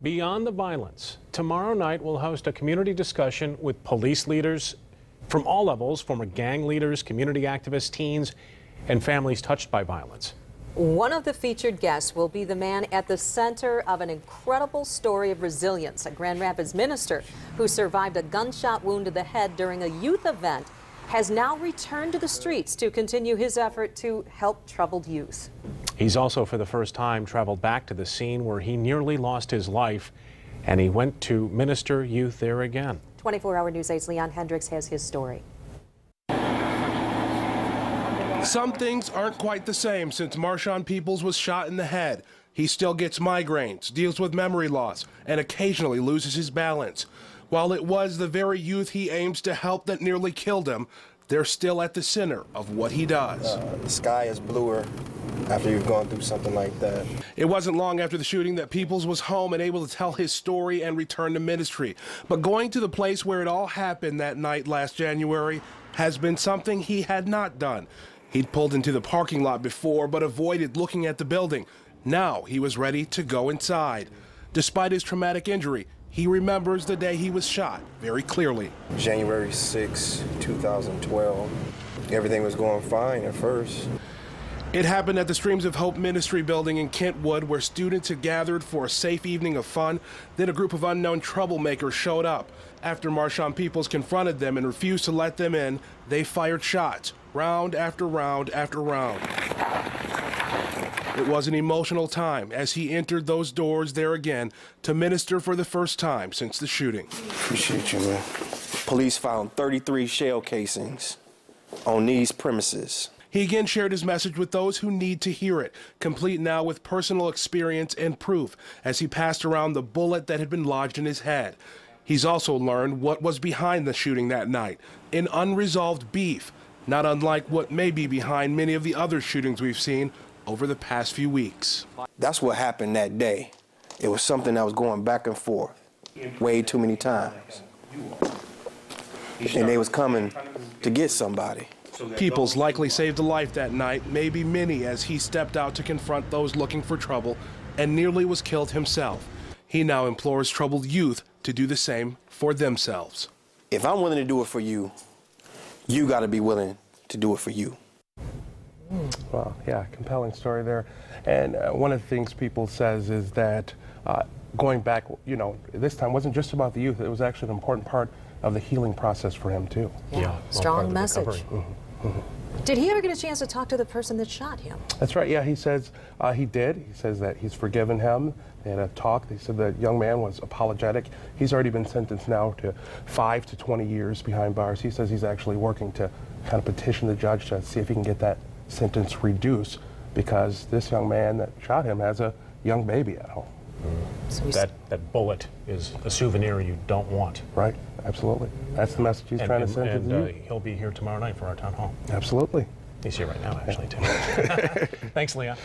Beyond the violence, tomorrow night we'll host a community discussion with police leaders from all levels, former gang leaders, community activists, teens, and families touched by violence. One of the featured guests will be the man at the center of an incredible story of resilience, a Grand Rapids minister who survived a gunshot wound to the head during a youth event, has now returned to the streets to continue his effort to help troubled youth. He's also for the first time traveled back to the scene where he nearly lost his life, and he went to minister youth there again. 24-Hour News 8's Leon Hendricks has his story. Some things aren't quite the same since MarShon Peoples was shot in the head. He still gets migraines, deals with memory loss, and occasionally loses his balance. While it was the very youth he aims to help that nearly killed him, they're still at the center of what he does. The sky is bluer after you've gone through something like that. It wasn't long after the shooting that Peoples was home and able to tell his story and return to ministry. But going to the place where it all happened that night last January has been something he had not done. He'd pulled into the parking lot before but avoided looking at the building. Now he was ready to go inside. Despite his traumatic injury, he remembers the day he was shot very clearly. January 6, 2012. Everything was going fine at first. It happened at the Streams of Hope Ministry building in Kentwood, where students had gathered for a safe evening of fun. Then a group of unknown troublemakers showed up. After MarShon Peoples confronted them and refused to let them in, they fired shots, round after round after round. It was an emotional time as he entered those doors there again to minister for the first time since the shooting. Appreciate you, man. Police found 33 shell casings on these premises. He again shared his message with those who need to hear it, complete now with personal experience and proof as he passed around the bullet that had been lodged in his head. He's also learned what was behind the shooting that night, an unresolved beef, not unlike what may be behind many of the other shootings we've seen over the past few weeks. That's what happened that day. It was something that was going back and forth way too many times. And they was coming to get somebody. Peoples likely saved a life that night, maybe many, as he stepped out to confront those looking for trouble and nearly was killed himself. He now implores troubled youth to do the same for themselves. If I'm willing to do it for you, you got to be willing to do it for you. Well, yeah, compelling story there. And one of the things people says is that going back, you know, this time wasn't just about the youth. It was actually an important part of the healing process for him, too. Yeah, strong message. Did he ever get a chance to talk to the person that shot him? That's right, yeah, he says he did. He says that he's forgiven him. They had a talk. They said the young man was apologetic. He's already been sentenced now to 5 to 20 years behind bars. He says he's actually working to kind of petition the judge to see if he can get that sentence reduced, because this young man that shot him has a young baby at home. So that bullet is a souvenir you don't want. Right, absolutely. That's the message he's trying to send to the youth. He'll be here tomorrow night for our town hall. Absolutely. He's here right now, actually, too. Thanks, Leon.